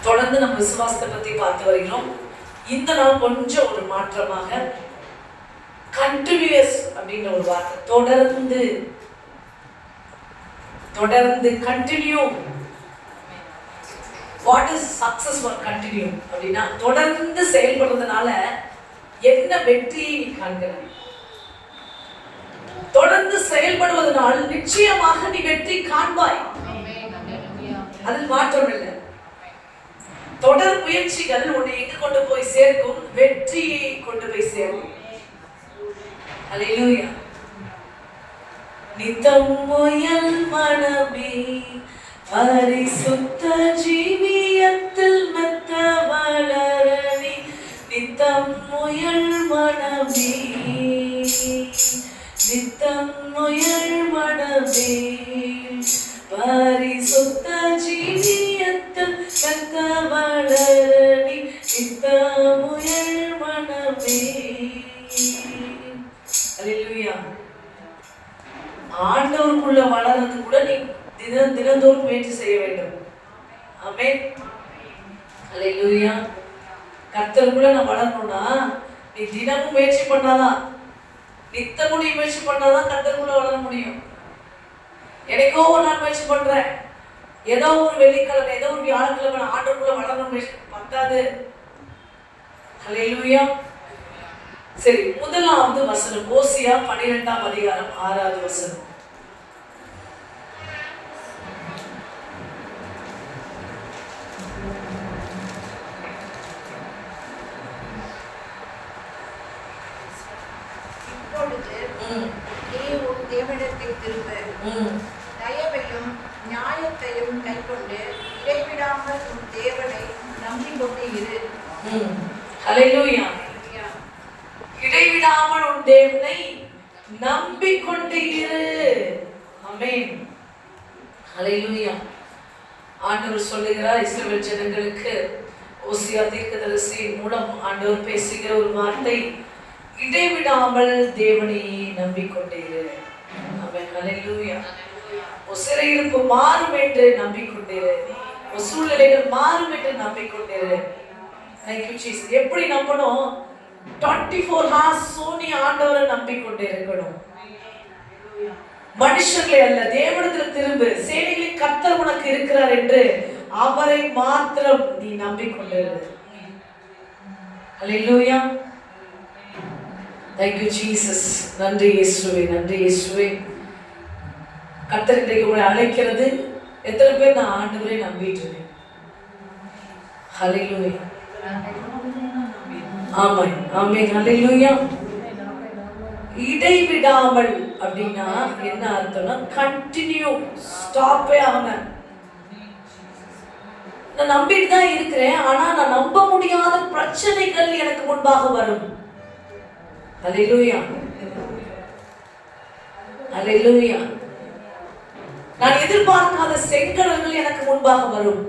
தொடர்ந்து நம்ம விசுவாசத்தை பத்தி பார்த்து வருகிறோம். இந்த நாள் கொஞ்சம் ஒரு மாற்றமாக கண்டினியூஸ் அப்படின்ற ஒரு வார்த்தை, தொடர்ந்து தொடர்ந்து continue. What is success for continue அப்படின்னா, தொடர்ந்து செயல்படுறதுனால என்ன வெற்றியை நீ காண்கிறாய்? தொடர்ந்து செயல்படுவதனால் நிச்சயமாக நீ வெற்றி காண்பாய், அதில் மாற்றம் இல்லை. தொடர் முயற்சிகள் உன்னை எங்க கொண்டு போய் சேர்க்கும்? வெற்றியை கொண்டு போய் சேர்க்கும். அல்லேலூயா. நித்தம் முயல் மனமே பரிசுத்த ஜீவியத்தில் மெத்த வளரணி. நித்தம் முயல் மனமே, நித்தம் முயல் மனமே பரிசுத்த ஜீவியத்தில் மெத்த வளரணி. நித்தம் முயல் மனமே. அல்லேலூயா. ஆண்டவருக்குள்ள வளர்றது கூட நீ தினந்தோறும் முயற்சி செய்ய வேண்டும். ஆமென். அல்லேலூயா. கர்த்தருக்குள்ள நான் வளரணும்னா நீ தினமும் முயற்சி பண்ணாதான், நித்தமும் நீ முயற்சி பண்ணாதான் கர்த்தருக்குள்ள வளர முடியும். எனக்கோ ஒரு நாள் முயற்சி பண்றேன், ஏதோ ஒரு வெள்ளிக்கிழமை ஏதோ ஒரு வியாழக்கிழமை ஆண்டவருக்குள்ள வளரணும் முயற்சி பத்தாது. அல்லேலூயா. சரி, முதலாவது வசனம் ஓசியா 12ஆம் அதிகாரம் 6வது வசனம். இப்பொழுது நீ உன் தேவனிடத்தில் திரும்ப, தயவையும் நியாயத்தையும் கைக்கொண்டு இடைவிடாமல் உன் தேவனை நம்பிக்கொண்டே இரு. அல்லேலூயா. இடைவிடாமல் உன் தேவனை நம்பிக்கொண்டு இரு. ஆமென். அல்லேலூயா. ஆண்டவர் சொல்லுகிறார் இஸ்ரவேல் ஜனங்களுக்கு ஓசியா தீர்க்கதரிசி மூலம் ஆண்டவர் பேசுகிற ஒரு வார்த்தை, இடைவிடாமல் தேவனை நம்பிக்கொண்டு இரு. ஆமென். அல்லேலூயா. சிறையிருப்பு மாறும் என்று நம்பிக்கொண்டிரு, சூழ்நிலைகள் மாறும் என்று நம்பிக்கொண்டிரு. Thank you Jesus. எப்படி நம்பணும்? 24 hours சோனி ஆண்டவரை நம்பிக்கொண்டே இருக்கணும். மனுஷர்களை அல்ல, தேவனிடத்தில் திரும்பு. சேனைகளின் கர்த்தர் உனக்கு இருக்கிறார் என்று அவரை மாத்திரம் நீ நம்பிக்கொண்டிரு. அல்லேலூயா. Thank you Jesus. நன்றி இயேசுவே, நன்றி இயேசுவே. கர்த்தர் இன்றைக்கு உங்களை அழைக்கிறது. எத்தனை பேர் நான் ஆண்டவரை நம்பிட்டு இருக்கேன்? அல்லேலூயா. ஆமென், ஆமென். அல்லேலூயா. இடைவிடாமல் அப்படின்னா என்ன அர்த்தம்னா கண்டினியூ, ஸ்டாப்பே ஆகாம. நான் நம்பிட்டு தான் இருக்கிறேன், ஆனா நான் நம்ப முடியாத பிரச்சனைகள் எனக்கு முன்பாக வரும். அல்லேலூயா. அல்லேலூயா. நான் எதிர்பார்க்காத செங்கடல்கள் எனக்கு முன்பாக வரும்.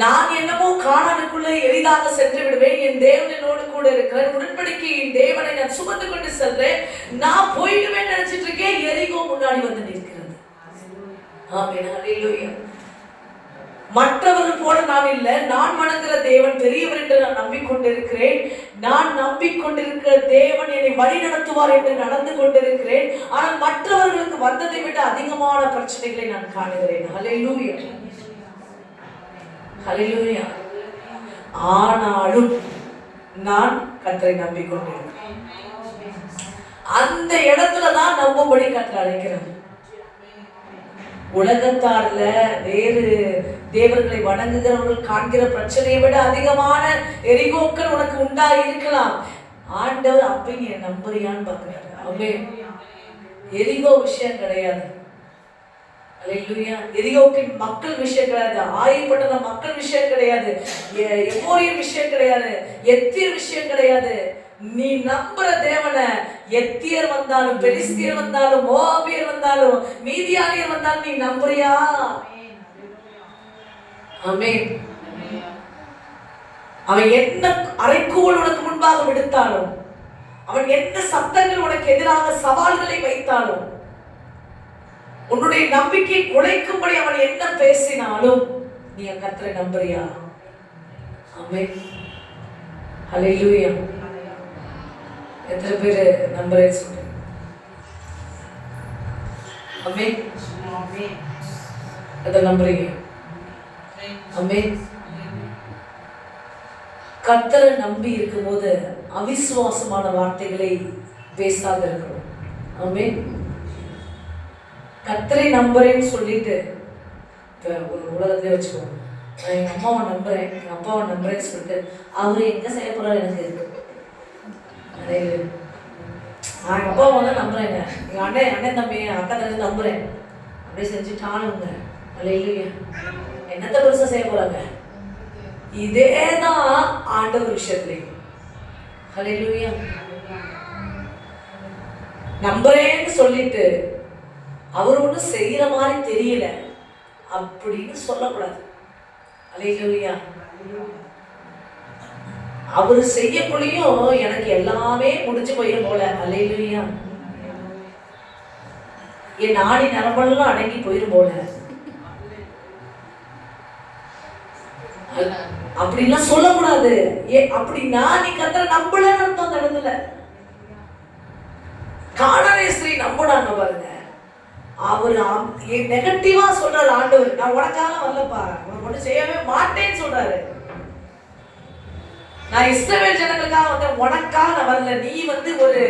நான் என்னமோ கானானுக்குள்ள எளிதாக சென்று விடுவேன், என் தேவன் என்னோடு கூட இருக்கிறேன், உடன்படிக்கையின் தேவனை நான் சுமந்து கொண்டு செல்றேன், நான் போயிடுவேன் நினைச்சிட்டு இருக்கேன், எரிகோ முன்னாடி வந்து நிற்கிறது. ஆமென். அல்லேலூயா. மற்றவர்கள் போல நான் இல்லை, நான் வணங்குற தேவன் பெரியவர் என்று நான் நம்பிக்கொண்டிருக்கிறேன். நான் நம்பிக்கொண்டிருக்கிற தேவன் என்னை வழி நடத்துவார் என்று நடந்து கொண்டிருக்கிறேன். ஆனால் மற்றவர்களுக்கு வந்ததை விட அதிகமான பிரச்சனைகளை நான் காணுகிறேன். அல்லேலூயா. அல்லேலூயா. ஆனாலும் நான் கர்த்தரை நம்பிக்கொண்டிருக்கிறேன். அந்த இடத்துலதான் நம்பும்படி கர்த்தர் அழைக்கிறார். உலகத்தார்ல வேறு தேவர்களை வணங்குகிறவர்கள் காண்கிற பிரச்சனையை விட அதிகமான எரிகோக்கள் உனக்கு உண்டா இருக்கலாம். ஆண்டவர் அப்ப நீ நம்புறியான்னு பாக்குறாரு. ஆமென். எரிகோ விஷயம் கிடையாது. அல்லேலூயா. எரிகோக்கின் மக்கள் விஷயம் கிடையாது, ஆயப்பட்ட மக்கள் விஷயம் கிடையாது, எமோரியர் விஷயம் கிடையாது, எத்தியர் விஷயம் கிடையாது. நீ நம்புற தேவனை எத்தியர் வந்தாலும், பெலிஸ்தியர் வந்தாலும், மோவாபியர் வந்தாலும், மீதியானியர் வந்தாலும் நீ நம்புறியா? ஆமென். அவன் என்ன அறைக்கூவல் உனக்கு முன்பாக விடுத்தாலும், அவன் என்ன சத்தங்கள் உனக்கு எதிராக சவால்களை வைத்தாலும், உன்னுடைய நம்பிக்கை குலைக்கும்படி அவன் என்ன பேசினாலும் நீ கர்த்தரை நம்புறியா? ஆமென். ஹல்லேலூயா. எத்தனை பேர் நம்புறேன்னு சொல்றீங்க? ஆமென். அதை நம்புறீங்க? ஆமென். கர்த்தரை நம்பி இருக்கும்போது அவிசுவாசமான வார்த்தைகளை பேசாத இருக்கணும். ஆமென். கர்த்தரை நம்புறேன்னு சொல்லிட்டு இப்போ ஒரு உலகத்திலே வச்சுக்கோங்க, நான் எங்கள் அம்மாவை நம்புறேன், எங்கள் அப்பாவை நம்புறேன்னு சொல்லிட்டு அவரு எங்கே செய்ய போறாரு எனக்கு அதே. நான் எங்கள் அப்பாவை வந்து நம்புறேங்க, எங்கள் அண்ணன் தம்பி அக்கா தங்கச்சி நம்புறேன், அப்படியே செஞ்சுட்டானுங்க. அல்லேலூயா. என்னத்தை பெருசாக செய்ய போறாங்க? இதே தான் ஆண்டவர் விஷயத்துலையும். அல்லேலூயா. நம்புறேன்னு சொல்லிட்டு அவர் ஒன்றும் செய்யற மாதிரி தெரியல அப்படின்னு சொல்லக்கூடாது. அல்லேலூயா. அவர் செய்யக்குள்ளேயும் எனக்கு எல்லாமே முடிஞ்சு போயிடும் போல. அல்லேலூயா. என் நாடி நரம்பெல்லாம் அடங்கி போயிடும் போல அப்படின்லாம் சொல்லக்கூடாது. அப்படின்னா நீ கர்த்தரை நம்பலன்னு அர்த்தம். அந்த இடத்துல கானானிய ஸ்திரீ நம்பினாங்க பாருங்க. அவர் நெகட்டிவா சொல்றாரு ஆண்டவர், நான் உனக்காக வரலப்பா, உனக்கு ஒன்றும் செய்யவே மாட்டேன்னு சொல்றாரு. நான் இஸ்ரவேல் ஜனங்களுக்காக வந்தேன், உனக்காக நான் வரல. நீ வந்து ஒரு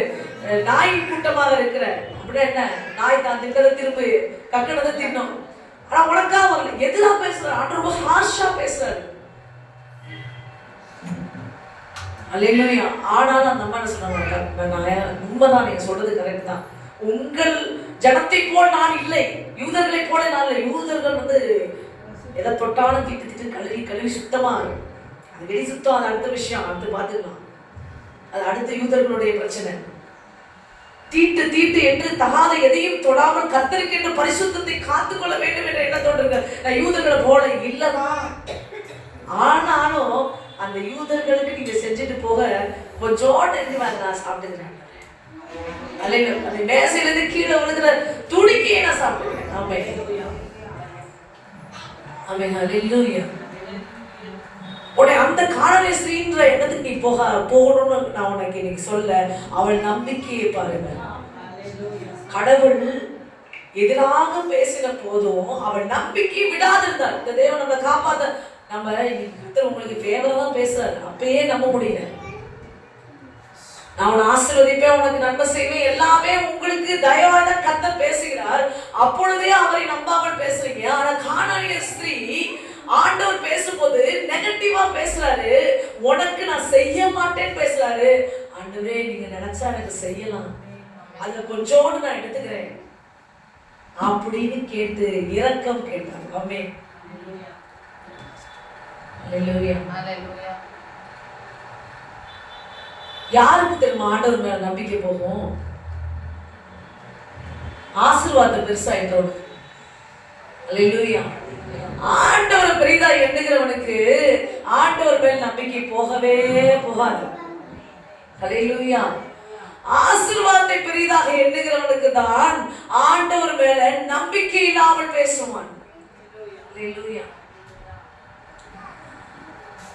நாயின் கூட்டமாக இருக்கிற, அப்படின்னா என்ன, நாய் தான் திட்டத்தை திரும்பி கக்கணத்தை தின்னும், ஆனா உனக்காக வரல. எதிராக பேசுறாரு ஆண்டவர், ரொம்ப ஹார்ஷா பேசுறாரு. அல்லேலூயா. ஆனாலும் அந்த அம்மா என்ன சொன்னாங்க, உண்மைதான், நீங்க சொல்றது கரெக்ட் தான். உங்கள் ஜனத்தை போல் நான் இல்லை, யூதர்களை போல நான் இல்லை. யூதர்கள் வந்து எதை தொட்டாலும் திட்டு திட்டு கழுவி சுத்தமா, அது வெளி சுத்தம், அது அடுத்த விஷயம், அடுத்து பார்த்துக்கலாம். அது அடுத்த யூதர்களுடைய பிரச்சனை. தீட்டு தீட்டு என்று தகாத எதையும் தொடாமல் கர்த்தருக்கு என்ற பரிசுத்தத்தை காத்துக்கொள்ள வேண்டும் என்ற எண்ணத்தோடு இருக்க. நான் யூதர்களை போல இல்லதான். ஆனாலும் அந்த யூதர்களுக்கு நீங்க செஞ்சுட்டு போக கொஞ்சோடு நான் சாப்பிட்டுக்கிறேன். அந்த மேசையிலிருந்து கீழே விழுகிற துணிக்கையே நான் சாப்பிடுறேன். ஆமென். ஆமென். ஹல்லேலூயா. உடனே அந்த கானானிய ஸ்திரீன்ற எண்ணத்துக்கு நீ போகணும்னு நான் உனக்கு இன்னைக்கு சொல்ல, அவள் நம்பிக்கையை பாருங்க. கடவுள் எதிராக பேசின போதும் அவள் நம்பிக்கை விடாதிருந்தாள். இந்த தேவன் நம்மளை காப்பாத்த, நம்ம இன்னைக்கு உங்களுக்கு ஃபேவரா தான் பேசுறாரு, அப்பயே நம்ப முடியல. நான் உன்னை ஆசீர்வதிப்பேன், உனக்கு நன்மை செய்வேன், எல்லாமே உங்களுக்கு தயவாக கர்த்தர் பேசுகிறார். அப்பொழுதே அவரை நம்பாமல் பேசுறீங்க. ஆனா கானானிய ஸ்திரீ ஆண்டவர் பேசும்போது நெகட்டிவா பேசுறாரு, உனக்கு நான் செய்ய மாட்டேன்னு பேசுறாரு. ஆண்டவரே நீங்க நினைச்சா எனக்கு செய்யலாம், அதுல கொஞ்சோடு நான் எடுத்துக்கிறேன் அப்படின்னு கேட்டு இரக்கம் கேட்டாங்க. ஆமென். ஹல்லேலூயா. ஹல்லேலூயா. யாருக்கு தெரியுமா ஆண்டவர் மேல நம்பிக்கை போகும்? ஆசீர்வாதம் பெருசாயிட்டவனுக்கு. அல்லேலூயா. ஆண்டவர் பெரிதா எண்ணுகிறவனுக்கு ஆண்டவர் மேல் நம்பிக்கை போகவே போகாது. அல்லேலூயா. ஆசீர்வாதத்தை பெரிதாக எண்ணுகிறவனுக்கு தான் ஆண்டவர் மேல நம்பிக்கை இல்லாமல் பேசுவான். அல்லேலூயா.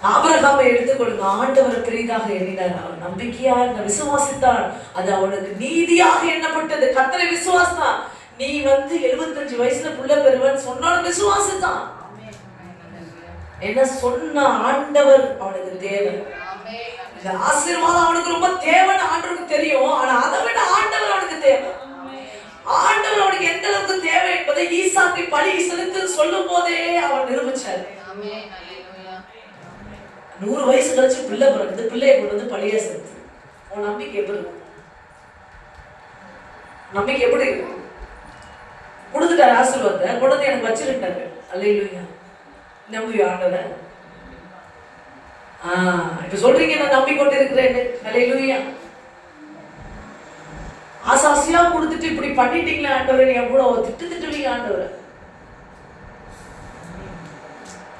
ஆபிரகாமை எடுத்துக்கொள்ளுங்க. ஆண்டவரை பெரிதாக எண்ணினார், அவர் நம்பிக்கையா இருந்த, விசுவாசித்தார், அது அவனுக்கு நீதியாக எண்ணப்பட்டது. கர்த்தரை விசுவாசித்தான். நீ வந்து 75 வயசுல புள்ள பெறுவன் சொன்னாலும் விசுவாசித்தான். என்ன சொன்ன ஆண்டவர் அவனுக்கு தேவை. இந்த ஆசீர்வாதம் அவனுக்கு ரொம்ப தேவைன்னு ஆண்டவருக்கு தெரியும். ஆனா அதை விட ஆண்டவர் அவனுக்கு தேவை. ஆண்டவர் அவனுக்கு எந்த அளவுக்கு தேவை என்பதை ஈசாக்கை பலி செலுத்து சொல்லும் போதே அவன் நிரூபிச்சார். 100 வயசு கழிச்சு பிள்ளை பிறகுது, பிள்ளையை கொண்டு வந்து பழியா செலுத்து. உன் நம்பிக்கை எப்படி இருக்கும்? நம்பிக்கை எப்படி இருக்கும்? கொடுத்துட்டாரு ஆசீர்வாதத்தை, கொண்டு எனக்கு வச்சிருக்காரு. அல்லேலூயா. நம்பி ஆண்டவரை இப்ப சொல்றீங்க நான் நம்பிக்கொண்டு இருக்கிறேன்னு. அல்லேலூயா. ஆசாசியா கொடுத்துட்டு இப்படி பண்ணிட்டீங்களா ஆண்டவரை, எவ்வளவு திட்டுவீங்க ஆண்டவரை.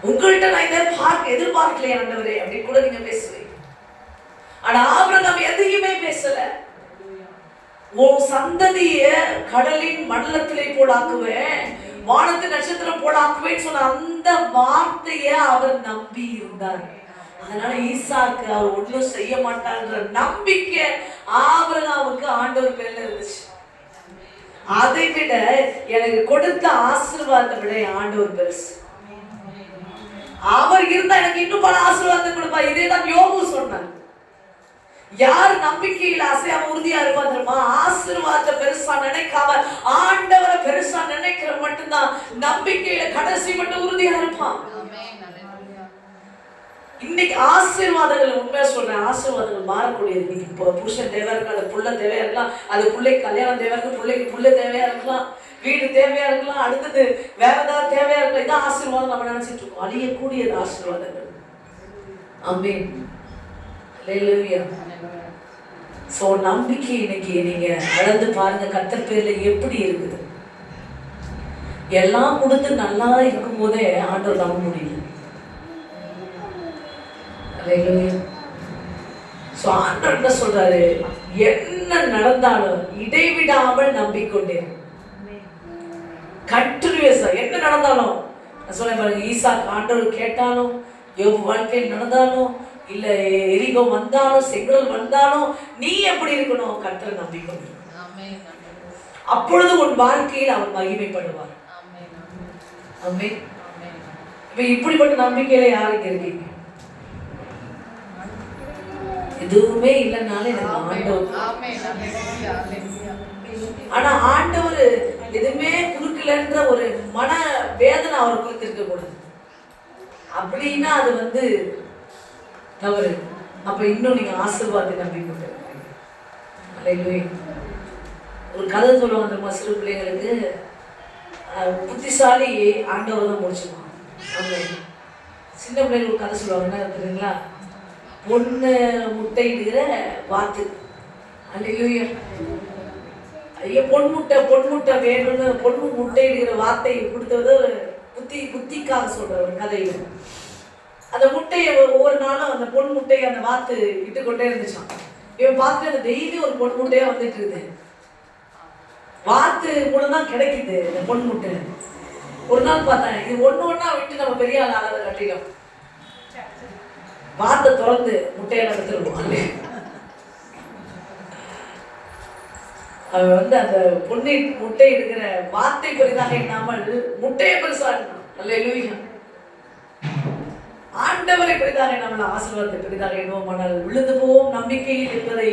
உங்கள்கிட்ட நான் இதை எதிர்பார்க்கலையே ஆண்டவரே அப்படின்னு கூட நீங்க பேசுவீங்க. ஆனா ஆபிரகாம் எதையுமே பேசல. உன் சந்ததிய கடலின் மண்டலத்திலே போலாக்குவேன், வானத்து நட்சத்திரம் போல ஆக்குவேன்னு சொன்ன அந்த வார்த்தையை அவர் நம்பி இருந்தார். அதனால ஈசாக்கு அவர் ஒன்றும் செய்ய மாட்டார்ன்ற நம்பிக்கை ஆபிரகாமுக்கு ஆண்டவர் மேல இருந்துச்சு. அதை விட எனக்கு கொடுத்த ஆசீர்வாதத்தை விட ஆண்டவர் பெருசு. அவர் இருந்தா எனக்கு இன்னும் பல ஆசீர்வாதத்தை கொடுப்பா. இதே தான் யோபு சொன்னார். யார் நம்பிக்கையில் அசையாம உறுதியா இருப்பா தெரியுமா? ஆசீர்வாதத்தை பெருசா நினைக்காம ஆண்டவரை பெருசா நினைக்கிற மட்டும்தான் நம்பிக்கையில கடைசி மட்டும் உறுதியா இருப்பான். இன்னைக்கு ஆசீர்வாதங்கள், உண்மையா சொல்றேன், ஆசீர்வாதங்கள் மாறக்கூடியது. இன்னைக்கு இப்போ புருஷன் தேவையா இருக்கலாம், அது புள்ள தேவையா இருக்கலாம், அது பிள்ளைக்கு கல்யாணம் தேவையா இருக்கு, பிள்ளைக்கு புள்ள தேவையா இருக்கலாம், வீடு தேவையா இருக்கலாம், அடுத்தது வேற ஏதாவது தேவையா இருக்கலாம். இதான் ஆசீர்வாதம் நம்ம நினைச்சிட்டு இருக்கோம். அழியக்கூடியது ஆசீர்வாதங்கள். ஆமென். ஹல்லேலூயா. சோ நம்பிக்கை இன்னைக்கு நீங்க அளந்து பாருங்க, கர்த்தர் பேர்ல எப்படி இருக்குது. எல்லாம் கொடுத்து நல்லா இருக்கும் போதே ஆண்டவர் நம்ப முடியல. ஆண்டவர் என்ன சொல்றாரு? என்ன நடந்தாலும் இடைவிடாமல் நம்பிக்கொண்டேன். கண்டினியூஸா என்ன நடந்தாலும் நான் சொல்ல பாருங்க, ஈசாக்கு ஆண்டவர் கேட்டாலும், யோபு வாழ்க்கையில் நடந்தாலும், இல்ல எரிகோ வந்தாலும், செங்கல் வந்தாலும், நீ எப்படி இருக்கணும்? கர்த்தரை நம்பிக்கொண்டு. அப்பொழுது உன் வாழ்க்கையில் அவர் மகிமைப்படுவார். ஆமென். இப்ப இப்படிப்பட்ட நம்பிக்கையில யாருக்கு இருக்கீங்க? எதுவுமே இல்லைனாலும் எனக்கு ஆண்டவர். ஆனா ஆண்டவர் எதுவுமே குறுக்கலன்ற ஒரு மன வேதனை அவர் கொடுத்திருக்க கூடாது. அப்படின்னா அது தவறு. அப்ப இன்னும் நீங்க ஆசீர்வாதத்தை நம்பிக்கொண்டு. ஒரு கதை சொல்லுவாங்க தெரியுமா சிறு பிள்ளைங்களுக்கு? புத்திசாலி ஆண்டவர் தான் முடிச்சுப்பான். சின்ன பிள்ளைங்களுக்கு ஒரு கதை சொல்லுவாங்க, என்ன தெரியுங்களா? பொண்ணு முட்டையிடுகிற வாத்து. அல்லேலூயா. ஐயோ, பொன் முட்டை வேணும்னு பொண்ணு முட்டையிடுகிற வார்த்தை கொடுத்தது புத்திக்காக சொல்ற ஒரு கதையில். அந்த முட்டையை ஒவ்வொரு நாளும் அந்த பொன் முட்டையை அந்த வாத்து இட்டு கொண்டே இருந்துச்சான். இவன் பார்த்துட்டு அந்த டெய்லி ஒரு பொன் முட்டையா வந்துட்டு இருக்குது. வாத்து மூலம் தான் கிடைக்குது இந்த பொன் முட்டை. ஒரு நாள் பார்த்தேன், இது ஒண்ணா விட்டு நம்ம பெரிய ஆள் ஆகாத கட்டிடும். வாத்தை திறந்து முட்டையெல்லாம் எடுத்துருவோம். அவன் அந்த பொண்ணை முட்டை எடுக்கிற வார்த்தை பெரிதாக எண்ணாமல் முட்டையை பெருசா எண்ணான். அல்லேலூயா. ஆண்டவரை பெரிதாக எண்ணாமல் ஆசீர்வாதத்தை பெரிதாக எண்ணுவோமானால் விழுந்து போவோம். நம்பிக்கையில் என்பதை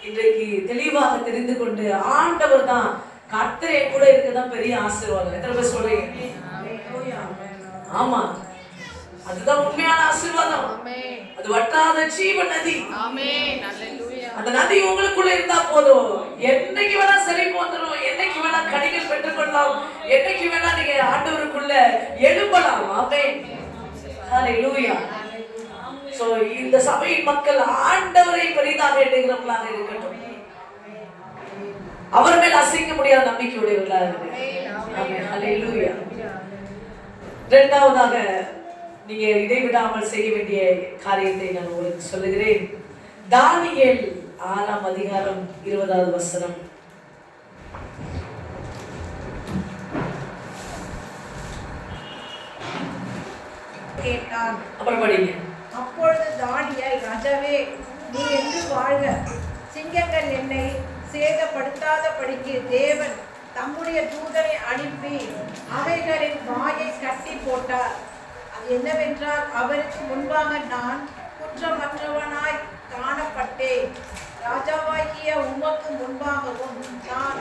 இன்றைக்கு தெளிவாக தெரிந்து கொண்டு ஆண்டவர் தான், கர்த்தரே கூட இருக்கதான் பெரிய ஆசீர்வாதம். எத்தனை பேர் சொல்றீங்க? ஆமா, அதுதான் உண்மையான ஆசீர்வாதம். அது வற்றாத ஜீவ நதி. அந்த நதி உங்களுக்குள்ள இருந்தா போதும். என்னைக்கு வேணா செழிப்பு வந்துடும், என்னைக்கு வேணா கனிகள் பெற்றுக்கொள்ளலாம், என்னைக்கு வேணா நீங்க ஆண்டவருக்குள்ள எழும்பலாம். ஆமென். ஹல்லேலூயா. சோ இந்த சபையின் மக்கள் ஆண்டவரை பெரிதாக எண்ணுகிறவர்களாக இருக்கட்டும். அவர் மேல் அசைக்க முடியாத நம்பிக்கையுடையவர்களாக இருக்கட்டும். ஆமென். ஹல்லேலூயா. இரண்டாவதாக நீங்க இடைவிடாமல் செய்ய வேண்டிய காரியத்தை நான் உங்களுக்கு சொல்லுகிறேன். தானியேல் 6ஆம் அதிகாரம் 20வது வசனம். கேட்டார். அப்புறம் படிங்க. அப்பொழுது தானியேல், ராஜாவே, நீ என்று வாழ்க. சிங்கங்கள் என்னை சேதப்படுத்தாதபடிக்கு தேவன் தம்முடைய தூதனை அனுப்பி அவைகளின் வாயை கட்டி போட்டார். அது என்னவென்றால், அவருக்கு முன்பாக நான் குற்றமற்றவனாய் காணப்பட்டேன். ராஜாவாகிய உமக்கு முன்பாகவும் நான்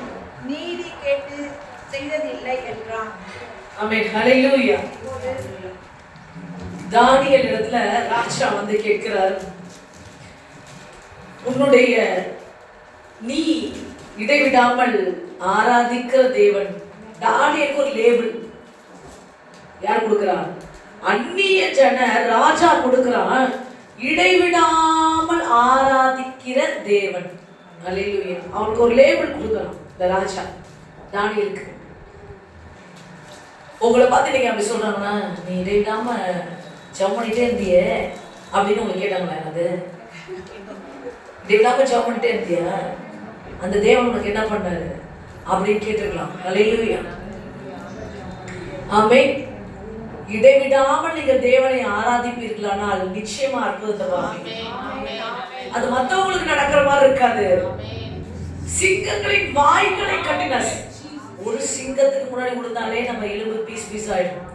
நீதி கேட்டு செய்ததில்லை என்றான். ஆமென். ஹல்லேலூயா. தானியேல் இடத்துல ராஜா கேட்கிறார், உன்னுடைய நீ இடைவிடாமல் ஆராதிக்கிற தேவன். தானியேலுக்கு ஒரு லேபிள் யார் கொடுக்கிறார்? அந்நிய ஜன ராஜா கொடுக்கிறான், இடைவிடாமல் ஆராதிக்கிற தேவன். அல்லேலூயா. அவனுக்கு ஒரு லேபிள் கொடுக்கிறான் இந்த ராஜா தானியேலுக்கு. உங்களை பார்த்து நீங்க அப்படி சொல்றாங்கன்னா, நீ இடைவிடாம ஜெபம் பண்ணிட்டே இருந்தியே அப்படின்னு உங்களுக்கு கேட்டாங்களா? அது இடைவிடாம ஜெபம் பண்ணிட்டே இருந்தியா, அந்த தேவன் உனக்கு என்ன பண்ணாரு அப்படின்னு கேட்டிருக்கலாம். அல்லேலூயா. ஆமென். இடைவிடாமல் நீங்கள் தேவனை ஆராதிப்பீர்களானால் நிச்சயமா அற்புதத்தை பார்ப்பீங்க. அது மற்றவங்களுக்கு நடக்கிற மாதிரி இருக்காது. சிங்கங்களின் வாய்களை கட்டினார். ஒரு சிங்கத்துக்கு முன்னாடி கொடுத்தாலே நம்ம எலும்பு பீஸ் பீஸ் ஆயிடும்.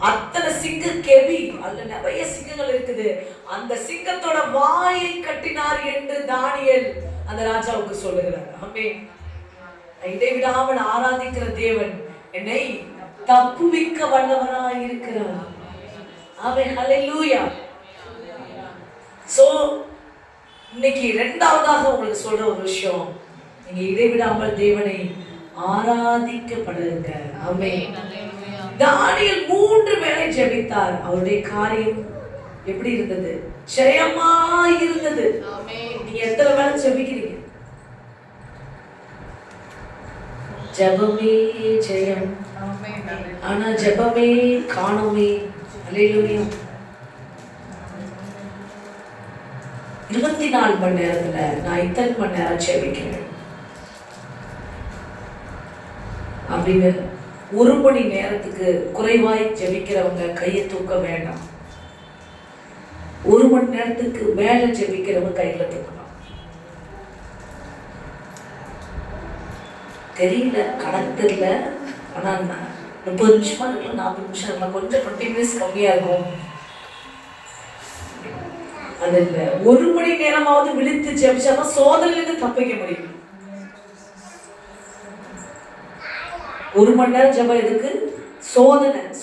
அத்தனை சிங்க கெவி, அதுல நிறைய சிங்கங்கள் இருக்குது. அந்த சிங்கத்தோட வாயை கட்டினார் என்று தானியேல் அந்த ராஜாவுக்கு சொல்லுகிறார். ஆமென். இடைவிடாமல் ஆராதிக்கிற தேவன் என்னை தப்புவிக்க வல்லவராய் இருக்கிறார். ஆமென். ஹல்லேலூயா. சோ இன்னைக்கு இரண்டாவதாக உங்களுக்கு சொல்ற ஒரு விஷயம், நீங்க இடைவிடாமல் தேவனை ஆராதிக்கப்படுங்க. ஆமென். தானியேல் 3 வேளை ஜெபித்தார். அவருடைய காரியம் எப்படி இருந்தது? ஜெயமா இருந்தது. நீங்க எத்தனை வேளை ஜெபிக்கிறீங்க? ஜெபமே ஜெயம், ஆனா ஜெபமே காணுமே. அல்லேலூயா. 24 மணி நேரத்துல நான் இத்தனை மணி நேரம் ஜெபிக்கிறேன் அப்படின்னு 1 மணி நேரத்துக்கு குறைவாய் ஜெபிக்கிறவங்க கையை தூக்க வேண்டாம். 1 மணி நேரத்துக்கு மேல ஜெபிக்கிறவங்க கையில தூக்கலாம். தெரியல, கணக்கு தெரியல. ஆனா 30 நிமிஷமா இருக்கலாம், 40 நிமிஷம் இருக்கலாம், கொஞ்சம் 20 மினிட்ஸ் கம்மியா இருக்கும். அது இல்ல, 1 மணி நேரமாவது விழித்து ஜெபிச்சாதான் சோதனையிலிருந்து தப்பிக்க முடியும். 1 மணி நேரம் ஜெபம் எதுக்கு?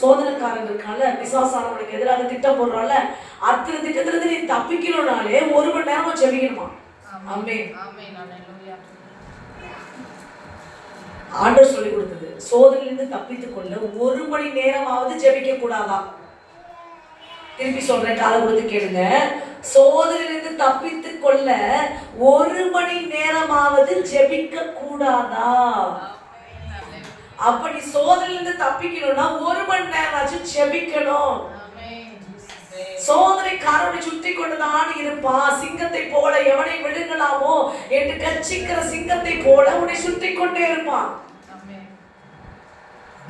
சோதனைக்காரங்க இருக்கால, பிசாசானவனுக்கு எதிராக திட்டம் போடுறால, அத்தனை திட்டத்திலிருந்து நீ தப்பிக்கணும்னாலே 1 மணி நேரமா ஜெபிக்கணுமா? ஆமென். ஆண்டவர் சொல்லி கொடுத்தது, சோதனையிலிருந்து தப்பித்துக் கொள்ள 1 மணி நேரமாவது ஜெபிக்க கூடாதா? திருப்பி சொல்றேன், காலை கொடுத்து கேளுங்க. சோதனையிலிருந்து தப்பித்துக் கொள்ள 1 மணி நேரமாவது ஜெபிக்க கூடாதா? அப்ப நீ சோதனையிலிருந்து தப்பிக்கணும்னா 1 மணி நேரம் ஆச்சு ஜெபிக்கணும். சோதனைக்காரனை சுற்றி கொண்டுதான் இருப்பான். சிங்கத்தை போல எவனை விழுங்கலாமோ என்று கர்ச்சிக்கிற சிங்கத்தை போல உன்னை சுற்றி கொண்டே இருப்பான்.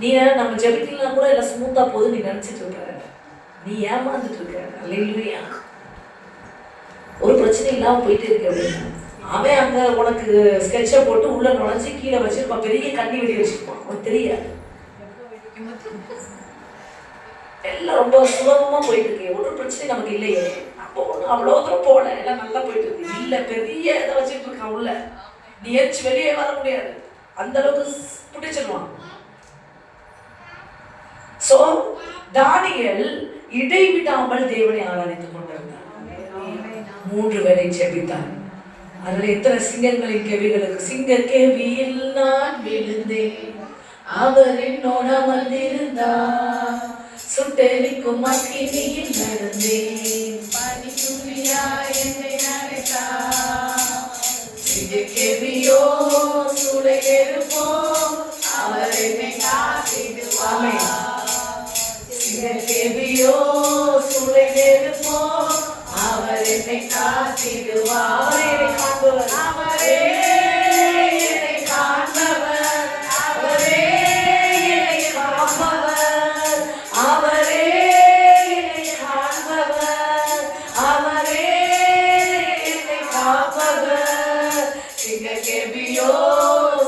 நீ நம்ம ஜெபிக்கலாம் கூட எல்லாம் ஸ்மூத்தா போது நீ நினைச்சிட்டு இருக்க, நீ ஏமாந்துட்டு இருக்க. அல்லேலூயா. ஒரு பிரச்சனை இல்லாம போயிட்டு இருக்கு அப்படின்னு அவன் அங்க உனக்கு ஸ்கெட்சை போட்டு உள்ள நுழைஞ்சு கீழே வச்சிருப்பான், பெரிய கண்ணி வெடி வச்சிருப்பான், உனக்கு தெரியாது. எல்லாம் ரொம்ப சுலபமா போயிட்டு இருக்கு, ஒரு பிரச்சனை நமக்கு இல்லையே, அப்போ ஒன்றும் அவ்வளோ தூரம் போல, எல்லாம் நல்லா போயிட்டு இருக்கு. இல்ல, பெரிய இதை வச்சுட்டு இருக்கான் உள்ள, நீ எரிச்சு வெளியே வர முடியாது, அந்த அளவுக்கு பிடிச்சிருவான். சோ தானியேல் இடைவிடாமல் தேவனை ஆராதித்துக் கொண்டிருந்தார். 3 வேளை ஜெபித்தார். அதுல எத்தனை சிங்கங்களின் கேள்விகளுக்கு, சிங்க கேள்வியில் நான் விழுந்தேன், அவர் என்னோட வந்திருந்தார், சுட்டெரிக்கும் அக்கினியில் நடந்தேன், பனித்துளியா என்னை நனைத்தார், சிங்க கேள்வியோ சூளை நெருப்போ அவர் என்னை காத்திடுவார், சிங்க கேள்வியோ சூளை நெருப்போ அவர் என்னை காத்திடுவார். அவரே என்னை காண்பவர், அவரே என்னை காப்பவர், அவரே என்னை காண்பவர், அவரே என்னை காப்பவர், சிங்கக்கேபியோ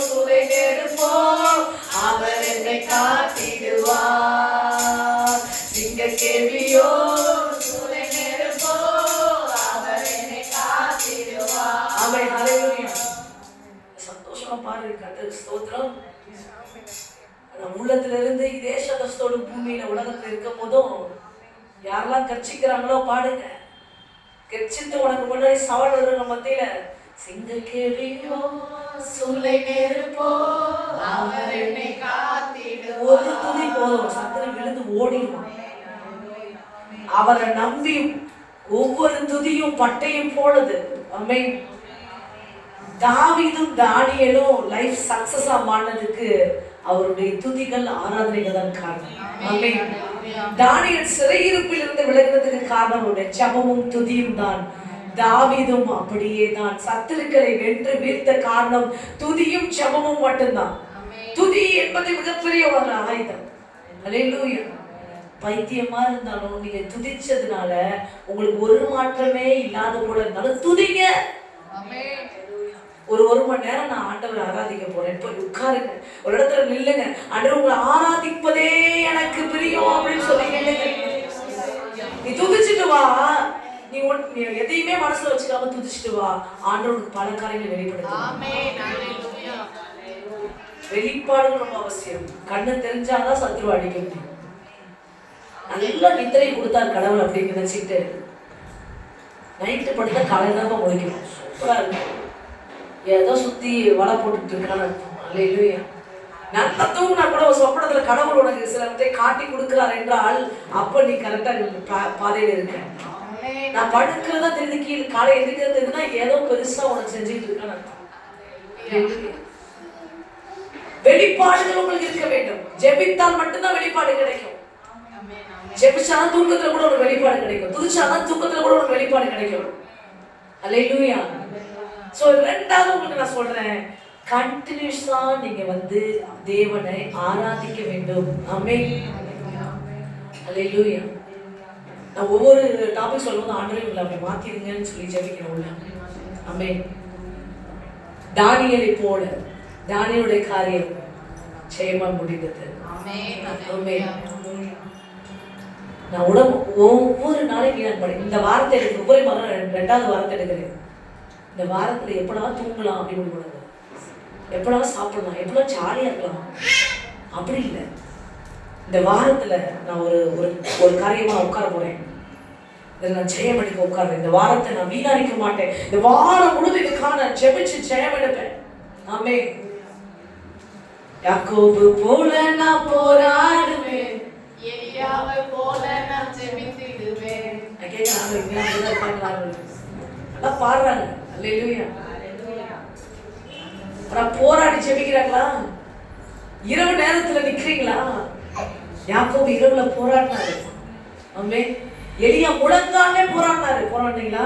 சூளை நெருப்போ அவர் என்னை காத்திடுவார், சிங்கக்கேபியோ சூளை நெருப்போ அவர் என்னை காத்திடுவார். ஆமென். ஹல்லேலூயா. சந்தோஷமா பாருங்க, கர்த்தருக்கு ஸ்தோத்திரம். நம்ம உள்ளத்துல இருந்து இதே சந்தோஷத்தோடு பூமியில உலகத்துல இருக்கும் போதும் யாரெல்லாம் கர்ச்சிக்கிறாங்களோ பாடுங்க. கர்ச்சித்து உனக்கு முன்னாடி சவால் வருகிற மத்தியில சிங்கக்கேபியோ சூளை நெருப்போ அவர் என்னை காத்திடுவார். ஒரு துதி போதும், சத்துரு விழுந்து ஓடிடுவான். அவரை நம்பி ஒவ்வொரு துதியும் பட்டையும் போடுது. ஆமென். தாவீதும் தானியேலும் லைஃப் சக்சஸா மாறினதுக்கு அவருடைய துதிகள் ஆராதனைகள் தான் காரணம். ஆமென். தானியேல் சிறையிருப்பில் இருந்து விலகினதுக்கு காரணம் அவருடைய ஜெபமும் துதியும் தான். தாவீதும் அப்படியே தான் சத்துருக்களை வென்று வீழ்த்த காரணம் துதியும் ஜெபமும் மட்டும்தான். துதி என்பது மிகப்பெரிய ஒரு ஆயுதம். அல்லேலூயா. பைத்தியமா இருந்தாலும் நீங்க துதிச்சதுனால உங்களுக்கு ஒரு மாற்றமே இல்லாத போல இருந்தாலும் துதிங்க. ஒரு மணி நேரம் நான் ஆண்டவரை ஆராதிக்க போறேன். போய் உட்காருங்க, ஒரு இடத்துல நில்லுங்க. ஆண்டவர் உங்களை ஆராதிப்பதே எனக்கு பிரியம் அப்படின்னு சொல்லி நில்லுங்க. நீ துதிச்சுட்டு வா. நீ எதையுமே மனசுல வச்சுக்காம துதிச்சுட்டு வா. ஆண்டவருக்கு பல காரியங்களை வெளிப்படுத்தும். வெளிப்பாடுகள் ரொம்ப அவசியம். கண்ணு தெரிஞ்சாதான் சத்துரு அடிக்க முடியும். நல்லா நித்திரை கொடுத்தார் கடவுள் அப்படின்னு நினைச்சிட்டு நைட்டு படுத்தா காலையில முடிக்கணும். சூப்பரா இருக்கும். ஏதோ சுத்தி வலை போட்டுட்டு இருக்கான்னு அல்லேலூயா. நல்லா தூங்கினா கூட ஒரு சொப்பனத்துல கடவுள் உனக்கு சிலவற்றை காட்டி கொடுக்கிறார் என்றால் அப்ப நீ கரெக்டா பாதையில இருக்க. நான் படுக்கிறதா தெரிஞ்சு கீழே காலை எதுக்குறதுன்னா ஏதோ பெருசா உனக்கு செஞ்சுட்டு இருக்கான்னு அர்த்தம். வெளிப்பாடுகள் உங்களுக்கு இருக்க வேண்டும். ஜெபித்தால் மட்டும்தான் வெளிப்பாடு கிடைக்கும். ஜெபிச்சாதான் தூக்கத்துல கூட ஒரு வெளிப்பாடு கிடைக்கும். துதிச்சாதான் தூக்கத்துல கூட ஒரு வெளிப்பாடு கிடைக்கும். அல்லேலூயா. சோ ரெண்டாவது உங்களுக்கு நான் சொல்றேன், கண்டினியூஸா நீங்க தேவனை ஆராதிக்க வேண்டும். ஆமென். அல்லேலூயா. நான் ஒவ்வொரு டாபிக் சொல்லும்போது ஆண்டவரே உங்களை அப்படி மாத்திருங்கன்னு சொல்லி ஜெபிக்கிறோம். ஆமென். தானியேலை போல தானியேலுடைய காரியம் ஜெயமா முடிந்தது. ஆமென். நான் ஒவ்வொரு நாளைக்கு நான் இந்த வாரத்தை எடுத்து ஒவ்வொரு மரம் 2வது வாரத்தை எடுக்கிறேன். இந்த வாரத்துல எப்படா தூங்கலாம் அப்படின்னு கூடாது, எப்படா சாப்பிடலாம், எப்படா ஜாலியா இருக்கலாம் அப்படி இல்லை. இந்த வாரத்துல நான் ஒரு காரியமா உட்கார போறேன். இதில் நான் ஜெயம் எடுக்க உட்கார்றேன். இந்த வாரத்தை நான் வீணடிக்க மாட்டேன். இந்த வாரம் முழுது இதுக்கான ஜெபிச்சு ஜெயம் எடுப்பேன். ஆமென். யாக்கோபு போல நான் போராடுவேன், எலியாவை போல நான் ஜெபித்திடுவேன். நல்லா பாடுறாங்க. அல்லேலூயா. போராடி ஜெபிக்கிறாங்களா? இரவு நேரத்துல நிக்கிறீங்களா? யாக்கோபு இரவுல போராடினாரு. ஆமென். எலியா முழங்காலே போராடினீங்களா?